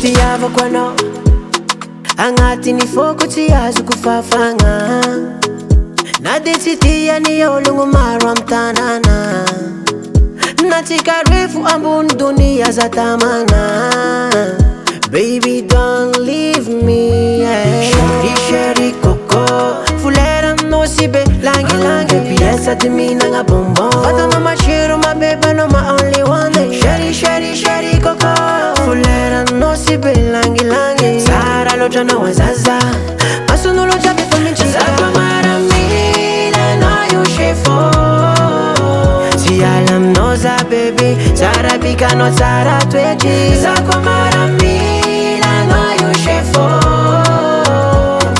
Fitiavako anao agnatin'ny foko tsy azo kofafagna. Na de tsy tian'ny ologno maro am tanàna, na tsika roe fo ambony donia aza tamana. Baby don't leave me, yeah. Chérie Coco, fuleranao si be langy-langy. Pièce de minagna bonbon, fatanao matsiro ma baby no my only one. Chérie Coco, fuleranao si be langy-langy. Sara loatra anao azaza, mason'olo jiaby efa mintsy zako maramila anao io chefo. Tsy ala aminao za baby, tsara bikanao tsara toetry. Zako maramila anao io chefo.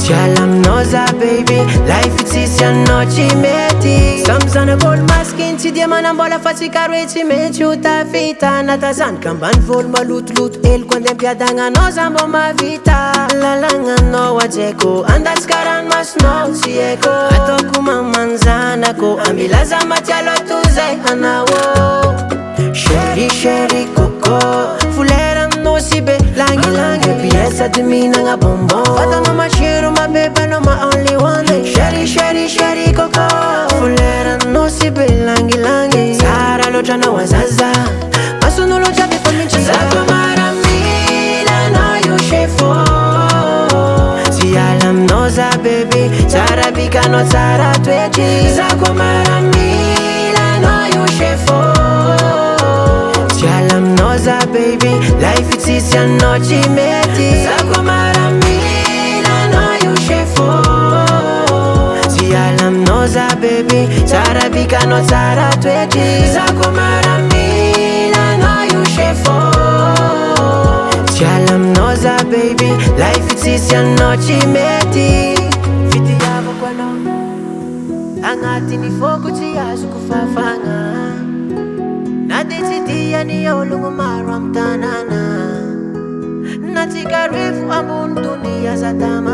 Tsy ala aminao za baby, life tsisy anao tsy mety. Samy zanak'olo maskiny tsy dia manambola fa tsika roe tsy mety ho tafita. Natazanaka ambany volo malotoloto eloko andeha ampiadagna anao za mbô mavita. Lalagnanao ajeko, andatsika ranomasonao tsy eko. Ataoko mamanjanako, ambilaza matialo atozay anao. Chérie Coco, fuleranao si be langy-langy. Pièce de minagna bonbon, fatanao matsiro ma baby no my only one. Chérie Coco, fuleranao si be langy-langy. Sara loatra anao azaza, mason'olo jiaby efa mintsy zako maramila anao io chefo. Tsy ala aminao za baby, tsara bikanao tsara toetry. Zako maramila anao io chefo. Tsy ala aminao za baby, life tsisy anao tsy mety. Zako maramila anao io chefo. Tsy ala aminao za baby, tsara bikanao tsara toetry. Zako maramila anao io chefo. Tsy ala aminao za baby, life tsisy anao tsy mety. Fitiavako anao agnatin'ny foko tsy azo kofafagna. Na de tsy tian'ny ologno maro am tanàna, na tsika roe fo ambony donia aza tamana.